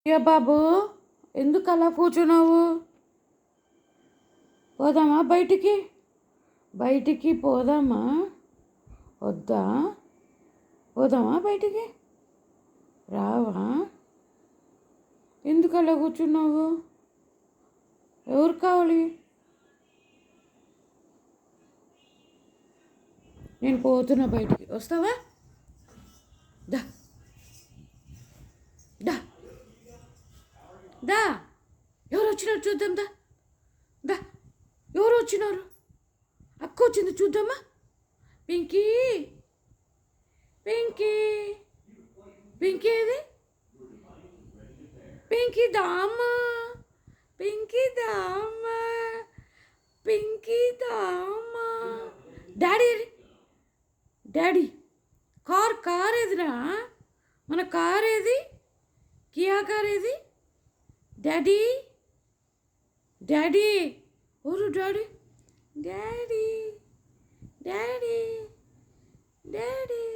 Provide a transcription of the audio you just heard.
ఏ బాబు, ఎందుకు అలా కూర్చున్నావు? పోదామా బయటికి? బయటికి పోదామా? వద్దా? పోదామా బయటికి? రావా? ఎందుకు అలా కూర్చున్నావు? ఎవరు కావాలి? నేను పోతున్నా బయటికి, వస్తావా? దా దా దా. ఎవరు వచ్చినారు చూద్దాం. దా దా. ఎవరు వచ్చినారు? అక్క వచ్చింది చూద్దామా? పింకీ, పింకీ, పింకీ ఏది? పింకీ దామ్మా, పింకీ దామ్మా, పింకీ దామ్మా. డాడీ, డాడీ, కార్ ఏదిరా? మన కార్ ఏది? కియా కార్ ఏది? డాడీ, డాడీ, ఓరు డాడీ, డాడీ, డాడీ, డాడీ.